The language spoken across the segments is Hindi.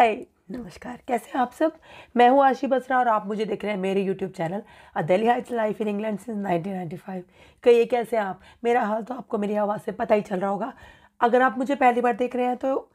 हाय नमस्कार, कैसे हैं आप सब। मैं हूं आशी बसरा और आप मुझे देख रहे हैं मेरे YouTube channel a Delhi Heights life in England since 1995। कहिए कैसे हैं आप। मेरा हाल तो आपको मेरी आवाज़ से पता ही चल रहा होगा। अगर आप मुझे पहली बार देख रहे हैं तो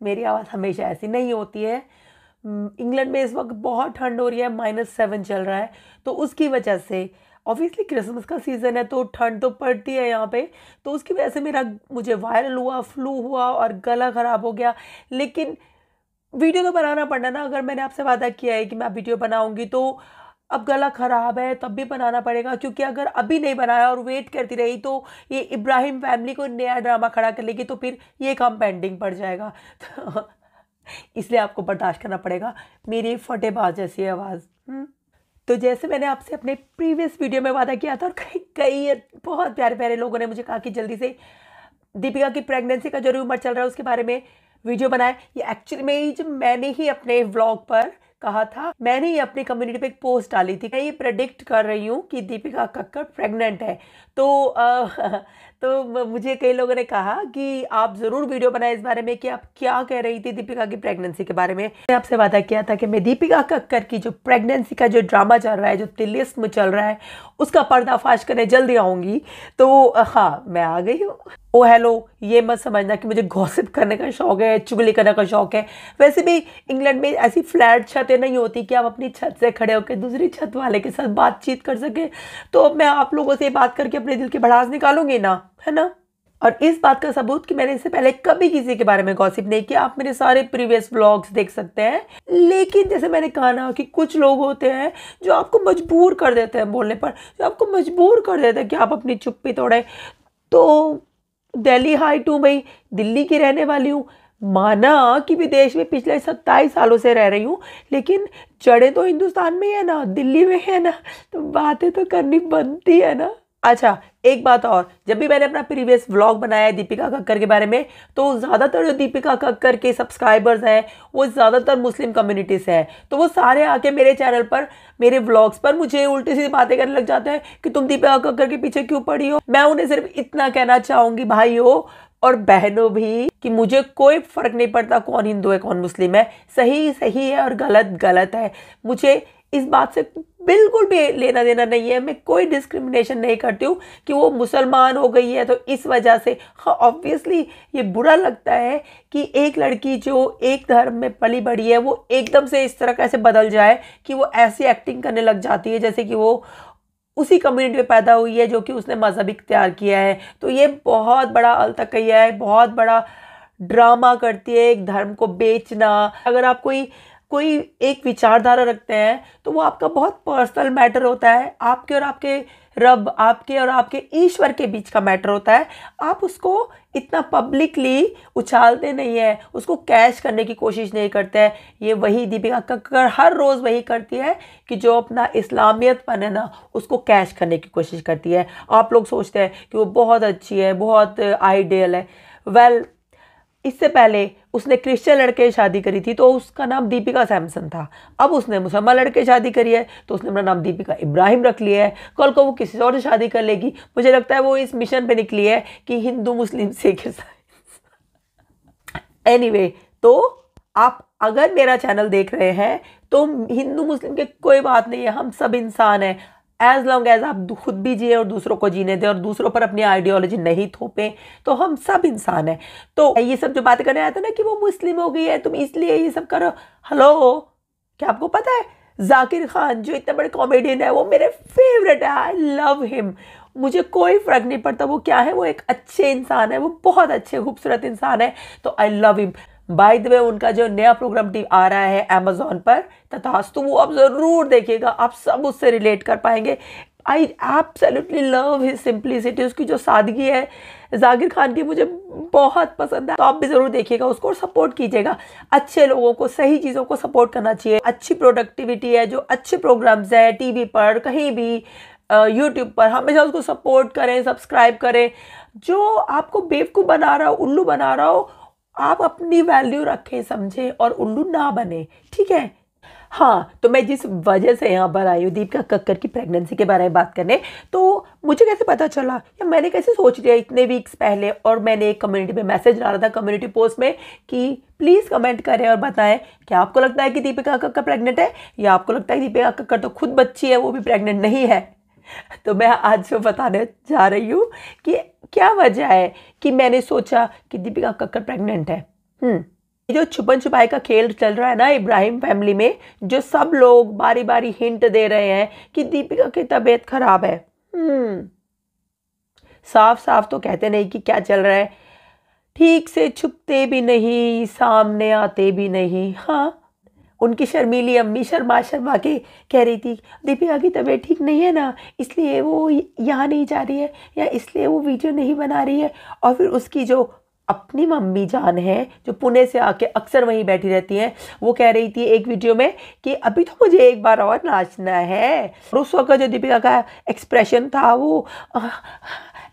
मेरी आवाज़ हमेशा ऐसी नहीं होती है। इंग्लैंड में इस वक्त बहुत ठंड हो रही है, -7 चल रहा है, तो उसकी वजह से ऑब्वियसली क्रिसमस का सीज़न है तो ठंड तो पड़ती है यहाँ पे, तो उसकी वजह से मुझे वायरल हुआ, फ्लू हुआ और गला ख़राब हो गया। लेकिन वीडियो तो बनाना पड़ना ना। अगर मैंने आपसे वादा किया है कि मैं वीडियो बनाऊंगी तो अब गला ख़राब है तब भी बनाना पड़ेगा, क्योंकि अगर अभी नहीं बनाया और वेट करती रही तो ये इब्राहिम फैमिली को नया ड्रामा खड़ा कर लेगी, तो फिर ये काम पेंडिंग पड़ जाएगा। तो इसलिए आपको बर्दाश्त करना पड़ेगा मेरी फटेबाज जैसी आवाज़। तो जैसे मैंने आपसे अपने प्रीवियस वीडियो में वादा किया था और कई बहुत प्यारे प्यारे लोगों ने मुझे कहा कि जल्दी से दीपिका की प्रेगनेंसी का जो रूमर चल रहा है उसके बारे में वीडियो बनाए। ये एक्चुअली मैंने ही अपने व्लॉग पर कहा था, मैंने ही अपनी कम्युनिटी पे एक पोस्ट डाली थी। मैं ये प्रेडिक्ट कर रही हूँ कि दीपिका कक्कड़ प्रेग्नेंट है। तो मुझे कई लोगों ने कहा कि आप ज़रूर वीडियो बनाए इस बारे में कि आप क्या कह रही थी दीपिका की प्रेगनेंसी के बारे में। मैंने आपसे वादा किया था कि मैं दीपिका कक्कड़ की जो प्रेगनेंसी का जो ड्रामा चल रहा है, जो तिलिस्म चल रहा है, उसका पर्दाफाश करने जल्दी आऊँगी। तो हाँ, मैं आ गई हूँ। ओ हेलो, ये मत समझना कि मुझे गॉसिप करने का शौक है, चुगली करने का शौक है। वैसे भी इंग्लैंड में ऐसी फ्लैट छतें नहीं होती कि आप अपनी छत से खड़े होकर दूसरी छत वाले के साथ बातचीत कर सके। तो मैं आप लोगों से बात करके अपने दिल की भड़ास निकालूंगी ना, है ना। और इस बात का सबूत कि मैंने इससे पहले कभी किसी के बारे में गॉसिप नहीं किया, आप मेरे सारे प्रीवियस व्लॉग्स देख सकते हैं। लेकिन जैसे मैंने कहा ना कि कुछ लोग होते हैं जो आपको मजबूर कर देते हैं बोलने पर, जो आपको मजबूर कर देते हैं कि आप अपनी चुप्पी तोड़ें। तो दिल्ली हाई टू, भाई दिल्ली की रहने वाली हूँ, माना कि विदेश में पिछले 27 सालों से रह रही हूँ, लेकिन जड़ें तो हिंदुस्तान में है ना, दिल्ली में है ना, तो बातें तो करनी बनती है ना। अच्छा, एक बात और, जब भी मैंने अपना प्रीवियस व्लॉग बनाया है दीपिका कक्कड़ के बारे में, तो ज़्यादातर जो दीपिका कक्कड़ के सब्सक्राइबर्स हैं वो ज़्यादातर मुस्लिम कम्युनिटी से हैं। तो वो सारे आके मेरे चैनल पर, मेरे व्लॉग्स पर मुझे उल्टी सीधी बातें करने लग जाते हैं कि तुम दीपिका कक्कड़ के पीछे क्यों पड़ी हो। मैं उन्हें सिर्फ इतना कहना चाहूँगी भाइयों और बहनों भी कि मुझे कोई फ़र्क नहीं पड़ता कौन हिंदू है कौन मुस्लिम है, सही सही है और गलत गलत है। मुझे इस बात से बिल्कुल भी लेना देना नहीं है। मैं कोई डिस्क्रिमिनेशन नहीं करती हूँ कि वो मुसलमान हो गई है तो इस वजह से। हाँ, ऑब्वियसली ये बुरा लगता है कि एक लड़की जो एक धर्म में पली बड़ी है वो एकदम से इस तरह कैसे बदल जाए कि वो ऐसी एक्टिंग करने लग जाती है जैसे कि वो उसी कम्युनिटी में पैदा हुई है जो कि उसने मजहब इख्तियार किया है। तो ये बहुत बड़ा अलतकैया है, बहुत बड़ा ड्रामा करती है एक धर्म को बेचना। अगर आप कोई एक विचारधारा रखते हैं तो वो आपका बहुत पर्सनल मैटर होता है, आपके और आपके रब, आपके और आपके ईश्वर के बीच का मैटर होता है। आप उसको इतना पब्लिकली उछालते नहीं है, उसको कैश करने की कोशिश नहीं करते हैं। ये वही दीपिका कक्कड़ हर रोज़ वही करती है कि जो अपना इस्लामियतपन है ना उसको कैश करने की कोशिश करती है। आप लोग सोचते हैं कि वो बहुत अच्छी है, बहुत आइडियल है। वेल, इससे पहले उसने क्रिश्चियन लड़के शादी करी थी तो उसका नाम दीपिका सैमसन था। अब उसने मुसलमान लड़के शादी करी है तो उसने अपना नाम दीपिका इब्राहिम रख लिया है। कल को वो किसी और से शादी कर लेगी। मुझे लगता है वो इस मिशन पे निकली है कि हिंदू मुस्लिम सिख ईसाई। एनीवे, तो आप अगर मेरा चैनल देख रहे हैं तो हिंदू मुस्लिम के कोई बात नहीं है, हम सब इंसान हैं। एज लॉन्ग एज आप खुद भी जिए और दूसरों को जीने दें और दूसरों पर अपनी आइडियोलॉजी नहीं थोपें, तो हम सब इंसान हैं। तो ये सब जो बातें करने आते हैं ना कि वो मुस्लिम हो गई है तुम इसलिए ये सब करो, हेलो, क्या आपको पता है जाकिर खान जो इतने बड़े कॉमेडियन है वो मेरे फेवरेट है। I love him. मुझे कोई फ़र्क नहीं पड़ता वो क्या है, वो एक अच्छे इंसान है, वो बहुत अच्छे खूबसूरत इंसान है, तो I love him. By the way, उनका जो नया प्रोग्राम आ रहा है अमेजोन पर तथास्तु, वो आप ज़रूर देखिएगा, आप सब उससे रिलेट कर पाएंगे। I absolutely love his simplicity. उसकी जो सादगी है जाकिर खान की मुझे बहुत पसंद है। तो आप भी ज़रूर देखिएगा उसको और सपोर्ट कीजिएगा। अच्छे लोगों को, सही चीज़ों को सपोर्ट करना चाहिए। अच्छी प्रोडक्टिविटी है, जो अच्छे प्रोग्राम्स हैं टीवी पर, कहीं भी यूट्यूब पर, हमेशा उसको सपोर्ट करें, सब्सक्राइब करें। जो आपको बेवकूफ़ बना रहा हो, उल्लू बना रहा हो, आप अपनी वैल्यू रखें, समझें और उल्लू ना बने, ठीक है। हाँ, तो मैं जिस वजह से यहाँ पर आई हूँ दीपिका कक्कर की प्रेगनेंसी के बारे में बात करने, तो मुझे कैसे पता चला या मैंने कैसे सोच लिया इतने वीक्स पहले, और मैंने एक कम्युनिटी में मैसेज डाला था कम्युनिटी पोस्ट में कि प्लीज़ कमेंट करें और बताएं क्या आपको लगता है कि दीपिका कक्कर प्रेग्नेंट है, या आपको लगता है कि दीपिका कक्कर तो खुद बच्ची है, वो भी प्रेग्नेंट नहीं है। तो मैं आज जो बताने जा रही हूँ कि क्या वजह है कि मैंने सोचा कि दीपिका कक्कर प्रेग्नेंट है। ये जो छुपन छुपाई का खेल चल रहा है ना इब्राहिम फैमिली में, जो सब लोग बारी बारी हिंट दे रहे हैं कि दीपिका की तबीयत खराब है, साफ साफ तो कहते नहीं कि क्या चल रहा है, ठीक से छुपते भी नहीं, सामने आते भी नहीं। हाँ, उनकी शर्मीली अम्मी शर्मा शर्मा के कह रही थी दीपिका की तबीयत ठीक नहीं है ना, इसलिए वो यहाँ नहीं जा रही है, या इसलिए वो वीडियो नहीं बना रही है। और फिर उसकी जो अपनी मम्मी जान है जो पुणे से आके अक्सर वहीं बैठी रहती हैं, वो कह रही थी एक वीडियो में कि अभी तो मुझे एक बार और नाचना है। और उस वक्त जो दीपिका का एक्सप्रेशन था वो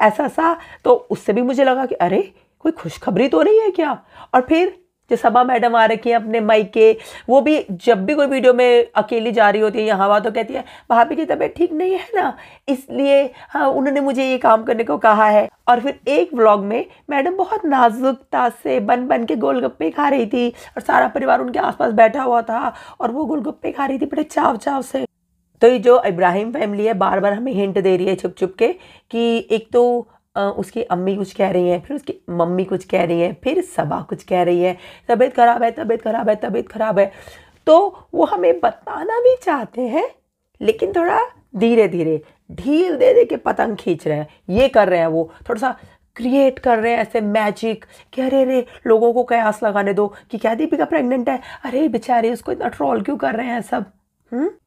ऐसा सा, तो उससे भी मुझे लगा कि अरे कोई खुशखबरी तो नहीं है क्या। और फिर जो सबा मैडम आ रखी है अपने मायके, वो भी जब भी कोई वीडियो में अकेली जा रही होती है या हवा, तो कहती है भाभी की तबीयत ठीक नहीं है ना, इसलिए हाँ उन्होंने मुझे ये काम करने को कहा है। और फिर एक व्लॉग में मैडम बहुत नाजुकता से बन बन के गोलगप्पे खा रही थी, और सारा परिवार उनके आसपास बैठा हुआ था और वो गोलगप्पे खा रही थी बड़े चाव चाव से। तो ये जो इब्राहिम फैमिली है बार बार हमें हिंट दे रही है छुप छुप के कि एक तो उसकी अम्मी कुछ कह रही हैं, फिर उसकी मम्मी कुछ कह रही हैं, फिर सबा कुछ कह रही है तबीयत खराब है, तबीयत खराब है, तबीयत खराब है। तो वो हमें बताना भी चाहते हैं, लेकिन थोड़ा धीरे धीरे ढील दे दे के पतंग खींच रहे हैं, ये कर रहे हैं, वो थोड़ा सा क्रिएट कर रहे हैं ऐसे मैजिक कि अरे अरे लोगों को कयास लगाने दो कि क्या दीपिका प्रेग्नेंट है, अरे बेचारे उसको इतना ट्रोल क्यों कर रहे हैं सब।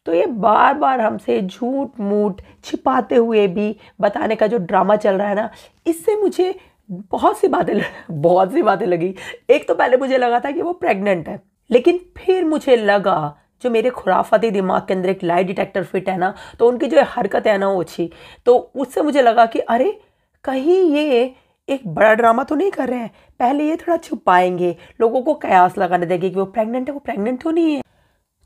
तो ये बार बार हमसे झूठ मूठ छिपाते हुए भी बताने का जो ड्रामा चल रहा है ना, इससे मुझे बहुत सी बातें लगी। एक तो पहले मुझे लगा था कि वो प्रेग्नेंट है, लेकिन फिर मुझे लगा जो मेरे खुराफाती दिमाग के अंदर एक लाई डिटेक्टर फिट है ना, तो उनकी जो हरकत है ना ओछी, तो उससे मुझे लगा कि अरे कहीं ये एक बड़ा ड्रामा तो नहीं कर रहे हैं, पहले ये थोड़ा छुपाएंगे, लोगों को कयास लगाने देंगे कि वो प्रेग्नेंट है, वो प्रेग्नेंट तो नहीं है।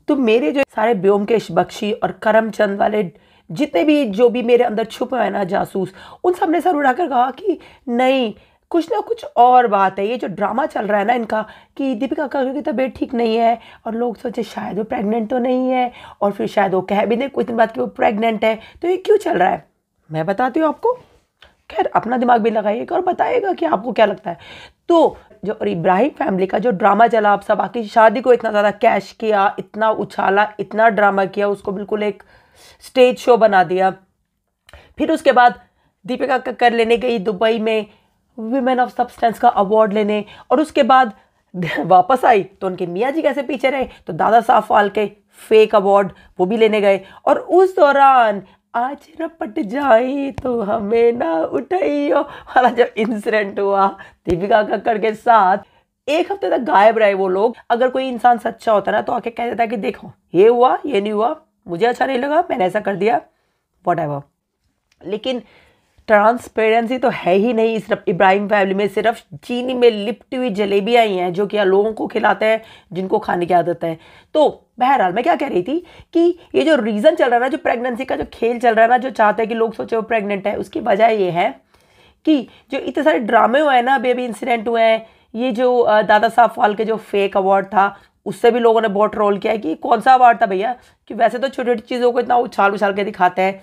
तो मेरे जो सारे ब्योमकेश बख्शी और करमचंद वाले जितने भी जो भी मेरे अंदर छुपे हैं ना जासूस, उन सब ने सर उड़ाकर कहा कि नहीं, कुछ ना कुछ और बात है, ये जो ड्रामा चल रहा है ना इनका कि दीपिका कक्कर की तबीयत ठीक नहीं है, और लोग सोचे शायद वो प्रेग्नेंट तो नहीं है, और फिर शायद वो कह भी नहीं कुछ दिन बाद कि वो प्रेग्नेंट है, तो ये क्यों चल रहा है मैं बताती हूँ आपको। खैर अपना दिमाग भी लगाइएगा और बताइएगा कि आपको क्या लगता है। तो जो इब्राहिम फैमिली का जो ड्रामा चला, आप सब आके शादी को इतना ज़्यादा कैश किया, इतना उछाला, इतना ड्रामा किया, उसको बिल्कुल एक स्टेज शो बना दिया। फिर उसके बाद दीपिका कक्कर लेने गई दुबई में विमेन ऑफ सब्सटेंस का अवार्ड लेने, और उसके बाद वापस आई तो उनके मियाँ जी कैसे पीछे रहे, तो दादा साहब फाल के फेक अवार्ड वो भी लेने गए। और उस दौरान आज रपट जाए तो हमें ना उठाइयो वाला जो इंसिडेंट हुआ दीपिका कक्कर के साथ, एक हफ्ते तक गायब रहे वो लोग। अगर कोई इंसान सच्चा होता ना तो आके कह देता कि देखो ये हुआ, ये नहीं हुआ, मुझे अच्छा नहीं लगा, मैंने ऐसा कर दिया, व्हाटएवर। लेकिन ट्रांसपेरेंसी तो है ही नहीं इस इब्राहिम फैमिली में। सिर्फ चीनी में लिपटी हुई जलेबियाँ ही हैं जो कि लोगों को खिलाते हैं जिनको खाने की आदत है। तो बहरहाल मैं क्या कह रही थी कि ये जो रीज़न चल रहा है ना, जो प्रेगनेंसी का जो खेल चल रहा है ना, जो चाहते हैं कि लोग सोचे वो प्रेग्नेंट है, उसकी वजह ये है कि जो इतने सारे ड्रामे हुए हैं ना, अभी इंसिडेंट हुए हैं, ये जो दादा साहब फाल के जो फेक अवार्ड था उससे भी लोगों ने बहुत ट्रोल किया है कि कौन सा अवार्ड था भैया, कि वैसे तो छोटी छोटी चीज़ों को इतना उछाल उछाल के दिखाते हैं,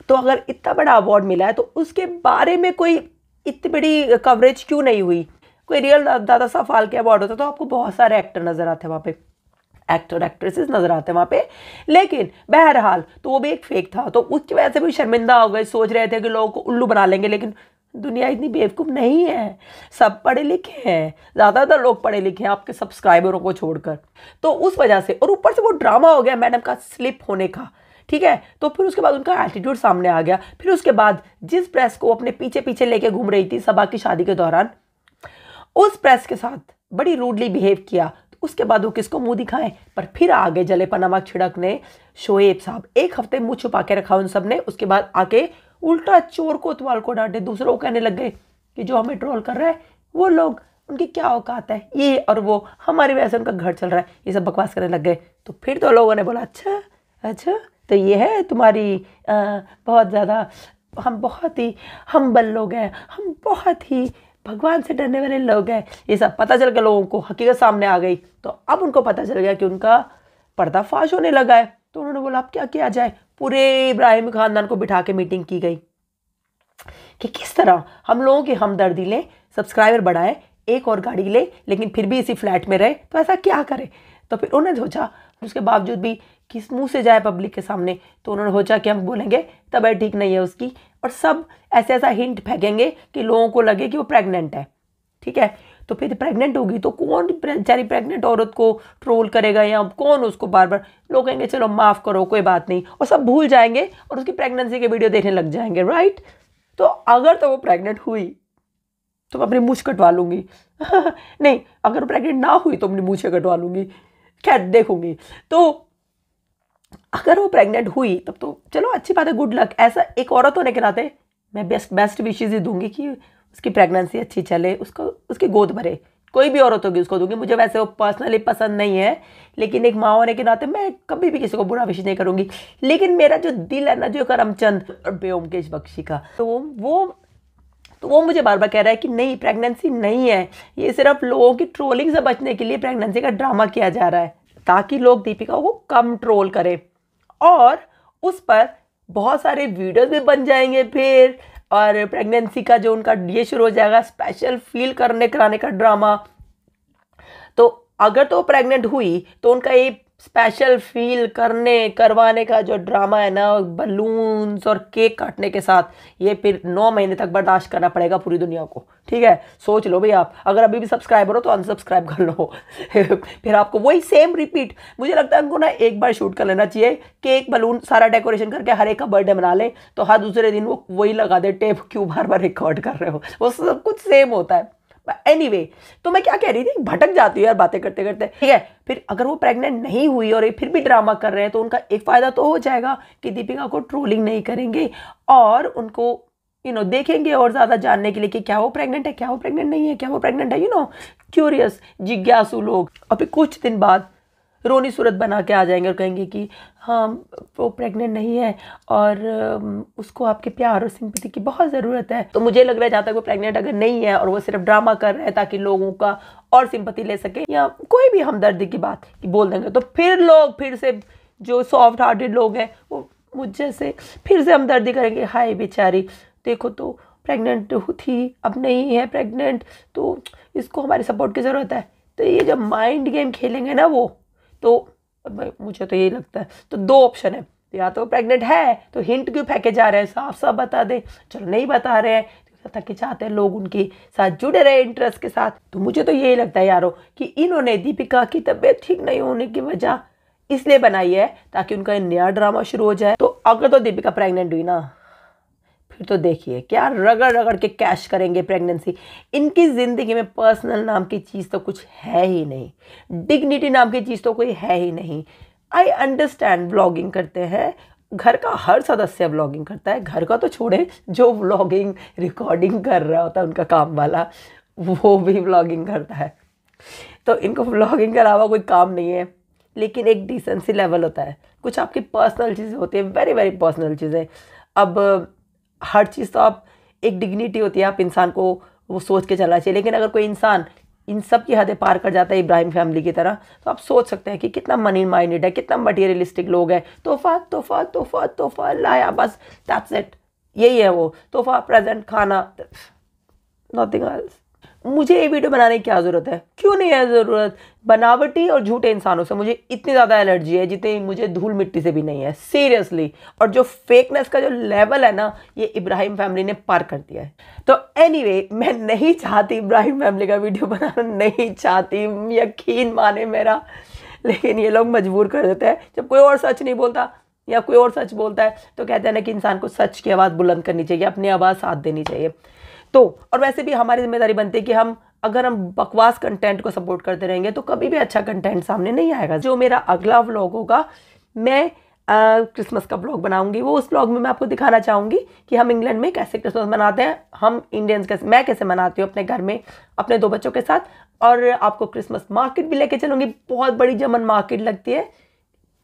तो अगर इतना बड़ा अवार्ड मिला है तो उसके बारे में कोई इतनी बड़ी कवरेज क्यों नहीं हुई। कोई रियल दादा साहब फाल्के अवार्ड होता तो आपको बहुत सारे एक्टर नजर आते हैं वहाँ पे, एक्टर एक्ट्रेसेस नजर आते हैं वहाँ पे, लेकिन बहरहाल तो वो भी एक फेक था, तो उसकी वजह से भी शर्मिंदा हो गए। सोच रहे थे कि लोगों को उल्लू बना लेंगे, लेकिन दुनिया इतनी बेवकूफ़ नहीं है, सब पढ़े लिखे हैं, ज़्यादातर लोग पढ़े लिखे हैं आपके सब्सक्राइबरों को छोड़कर। तो उस वजह से, और ऊपर से वो ड्रामा हो गया मैडम का स्लिप होने का, ठीक है, तो फिर उसके बाद उनका एटीट्यूड सामने आ गया। फिर उसके बाद जिस प्रेस को अपने पीछे पीछे लेके घूम रही थी सबा की शादी के दौरान, उस प्रेस के साथ बड़ी रूडली बिहेव किया, तो उसके बाद वो किसको मुंह दिखाएं, पर फिर आगे जले पर नमक छिड़कने शोएब साहब। एक हफ्ते मुंह छुपा के रखा उन सब ने, उसके बाद आके उल्टा चोर कोतवाल को डांटे, दूसरों को कहने लग गए कि जो हमें ट्रोल कर रहा है वो लोग उनकी क्या औकात है, ये और वो, हमारी वजह से उनका घर चल रहा है, ये सब बकवास करने लग गए। तो फिर तो लोगों ने बोला अच्छा अच्छा, तो ये है तुम्हारी बहुत ज़्यादा, हम बहुत ही हम्बल लोग हैं, हम बहुत ही भगवान से डरने वाले लोग हैं। ये सब पता चल गया लोगों को, हकीकत सामने आ गई। तो अब उनको पता चल गया कि उनका पर्दाफाश होने लगा है। तो उन्होंने बोला अब क्या किया जाए। पूरे इब्राहिम खानदान को बिठा के मीटिंग की गई कि किस तरह हम लोगों की हमदर्दी लें, सब्सक्राइबर बढ़ाएं, एक और गाड़ी ले, लेकिन फिर भी इसी फ्लैट में रहे, तो ऐसा क्या करें। तो फिर उन्होंने सोचा, उसके बावजूद भी किस मुंह से जाए पब्लिक के सामने, तो उन्होंने सोचा कि हम बोलेंगे तबीयत ठीक नहीं है उसकी, और सब ऐसे ऐसा हिंट फेंकेंगे कि लोगों को लगे कि वो प्रेग्नेंट है। ठीक है, तो फिर प्रेग्नेंट होगी तो कौन बेचारी प्रेग्नेंट औरत को ट्रोल करेगा, या कौन उसको बार बार, लोग कहेंगे चलो माफ़ करो कोई बात नहीं, और सब भूल जाएंगे और उसकी प्रेगनेंसी के वीडियो देखने लग जाएंगे, राइट। तो अगर तो वो प्रेग्नेंट हुई तो मैं अपनी मूछ कटवा लूँगी नहीं, अगर प्रेग्नेंट ना हुई तो अपनी मूछें कटवा लूँगी, खैर देखूँगी। तो अगर वो प्रेग्नेंट हुई तब तो चलो अच्छी बात है, गुड लक। ऐसा एक औरत होने के नाते मैं बेस्ट विशेज़ ही दूंगी कि उसकी प्रेगनेंसी अच्छी चले, उसको उसकी गोद भरे, कोई भी औरत होगी उसको दूंगी। मुझे वैसे वो पर्सनली पसंद नहीं है, लेकिन एक माँ होने के नाते मैं कभी भी किसी को बुरा विशेष नहीं करूँगी। लेकिन मेरा जो दिल है ना, जो करमचंद और ब्योमकेश बख्शी का, तो वो मुझे बार बार कह रहा है कि नहीं प्रेगनेंसी नहीं है, ये सिर्फ लोगों की ट्रोलिंग से बचने के लिए प्रेगनेंसी का ड्रामा किया जा रहा है, ताकि लोग दीपिका को कम ट्रोल करें, और उस पर बहुत सारे वीडियोस भी बन जाएंगे फिर, और प्रेगनेंसी का जो उनका ये शुरू हो जाएगा स्पेशल फील कराने का ड्रामा। तो अगर तो प्रेग्नेंट हुई तो उनका ये स्पेशल फील करवाने का जो ड्रामा है ना, बलून्स और केक काटने के साथ, ये फिर 9 महीने तक बर्दाश्त करना पड़ेगा पूरी दुनिया को। ठीक है, सोच लो भाई, आप अगर अभी भी सब्सक्राइबर हो तो अनसब्सक्राइब कर लो फिर आपको वही सेम रिपीट। मुझे लगता है उनको ना एक बार शूट कर लेना चाहिए, केक बलून सारा डेकोरेशन करके हर एक का बर्थडे मना ले, तो हर दूसरे दिन वो वही लगा दे टेप, क्यों बार बार रिकॉर्ड कर रहे हो, वो सब कुछ सेम होता है। एनीवे, तो मैं क्या कह रही थी, भटक जाती हूँ यार बातें करते करते। ठीक है, फिर अगर वो प्रेग्नेंट नहीं हुई और ये फिर भी ड्रामा कर रहे हैं, तो उनका एक फायदा तो हो जाएगा कि दीपिका को ट्रोलिंग नहीं करेंगे, और उनको देखेंगे और ज़्यादा जानने के लिए कि क्या वो प्रेग्नेंट है, क्या वो प्रेग्नेंट नहीं है, क्या वो प्रेग्नेंट है, क्यूरियस जिज्ञासु लोग। और फिर कुछ दिन बाद रोनी सूरत बना के आ जाएंगे और कहेंगे कि हाँ वो प्रेग्नेंट नहीं है और उसको आपके प्यार और सिंपैथी की बहुत ज़रूरत है। तो मुझे लग रहा है जहाँ तक वो प्रेग्नेंट अगर नहीं है और वो सिर्फ ड्रामा कर रहे हैं ताकि लोगों का और सिंपैथी ले सके, या कोई भी हमदर्दी की बात बोल देंगे, तो फिर लोग फिर से जो सॉफ्ट हार्टेड लोग हैं वो मुझ जैसे फिर से हमदर्दी करेंगे, हाय बेचारी देखो तो प्रेग्नेंट थी अब नहीं है प्रेग्नेंट, तो इसको हमारी सपोर्ट की ज़रूरत है। तो ये जब माइंड गेम खेलेंगे ना वो, तो मुझे तो यही लगता है, तो 2 ऑप्शन है, या तो प्रेग्नेंट है तो हिंट क्यों फेंके जा रहे हैं, साफ साफ बता दे। चलो नहीं बता रहे हैं ताकि चाहते हैं लोग उनके साथ जुड़े रहे इंटरेस्ट के साथ। तो मुझे तो यही लगता है यारो कि इन्होंने दीपिका की तबीयत ठीक नहीं होने की वजह इसलिए बनाई है ताकि उनका एक नया ड्रामा शुरू हो जाए। तो अगर तो दीपिका प्रेग्नेंट हुई ना, फिर तो देखिए क्या रगड़ रगड़ के कैश करेंगे प्रेगनेंसी। इनकी ज़िंदगी में पर्सनल नाम की चीज़ तो कुछ है ही नहीं, डिग्निटी नाम की चीज़ तो कोई है ही नहीं। आई अंडरस्टैंड व्लॉगिंग करते हैं, घर का हर सदस्य व्लॉगिंग करता है, घर का तो छोड़े जो व्लॉगिंग रिकॉर्डिंग कर रहा होता है उनका काम वाला, वो भी व्लॉगिंग करता है। तो इनको व्लॉगिंग के अलावा कोई काम नहीं है, लेकिन एक डिसेंसी लेवल होता है, कुछ आपकी पर्सनल चीज़ें होती हैं, वेरी वेरी पर्सनल चीज़ें। अब हर चीज़ तो आप एक डिग्निटी होती है, आप इंसान को वो सोच के चलना चाहिए। लेकिन अगर कोई इंसान इन सब की हदें पार कर जाता है इब्राहिम फैमिली की तरह, तो आप सोच सकते हैं कि कितना मनी माइंडेड है, कितना मटीरियलिस्टिक लोग हैं। तोहफा तोहफा तोहफा तोहफा लाया, बस दैट्स इट, यही है वो तोहफा, प्रेजेंट, खाना, नथिंग एल्स। मुझे ये वीडियो बनाने की क्या ज़रूरत है, क्यों नहीं है ज़रूरत। बनावटी और झूठे इंसानों से मुझे इतनी ज़्यादा एलर्जी है जितनी मुझे धूल मिट्टी से भी नहीं है, सीरियसली। और जो फेकनेस का जो लेवल है ना, ये इब्राहिम फैमिली ने पार कर दिया है। तो एनीवे, मैं नहीं चाहती इब्राहिम फैमिली का वीडियो बनाना, नहीं चाहती, यकीन माने मेरा, लेकिन ये लोग मजबूर कर देते हैं। जब कोई और सच नहीं बोलता या कोई और सच बोलता है तो कहते हैं ना कि इंसान को सच की आवाज़ बुलंद करनी चाहिए, अपनी आवाज़ साथ देनी चाहिए। तो और वैसे भी हमारी जिम्मेदारी बनती है कि अगर हम बकवास कंटेंट को सपोर्ट करते रहेंगे तो कभी भी अच्छा कंटेंट सामने नहीं आएगा। जो मेरा अगला व्लॉग होगा, मैं क्रिसमस का ब्लॉग बनाऊंगी। वो उस ब्लॉग में मैं आपको दिखाना चाहूँगी कि हम इंग्लैंड में कैसे क्रिसमस मनाते हैं, हम इंडियंस कैसे, मैं कैसे मनाती हूँ अपने घर में अपने 2 बच्चों के साथ। और आपको क्रिसमस मार्केट भी लेके चलूँगी, बहुत बड़ी जर्मन मार्केट लगती है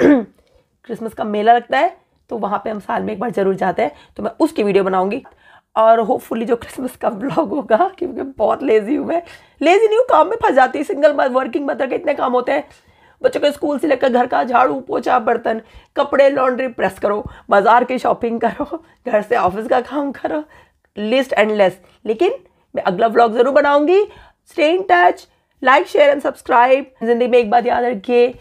क्रिसमस का मेला लगता है, तो वहाँ पे हम साल में एक बार जरूर जाते हैं, तो मैं उसकी वीडियो बनाऊंगी। और होपफुली जो क्रिसमस का ब्लॉग होगा, क्योंकि बहुत लेजी हूँ मैं, लेजी नहीं हूँ, काम में फंस जाती, सिंगल वर्किंग मदर के इतने काम होते हैं, बच्चों के स्कूल से लेकर घर का झाड़ू पोछा बर्तन कपड़े लॉन्ड्री प्रेस करो, बाजार की शॉपिंग करो, घर से ऑफिस का काम करो, लिस्ट एंडलेस। लेकिन मैं अगला व्लॉग जरूर बनाऊंगी। Stay in touch, like share and subscribe. जिंदगी में एक बात याद रखिए,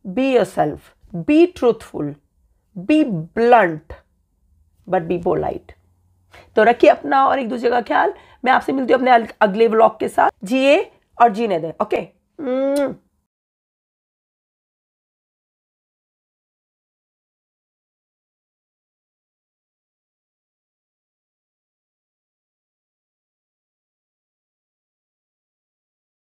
be yourself, be truthful, be blunt, but be polite. तो रखिए अपना और एक दूसरे का ख्याल। मैं आपसे मिलती हूँ अपने अगले व्लॉग के साथ। जिए और जीने दें। ओके।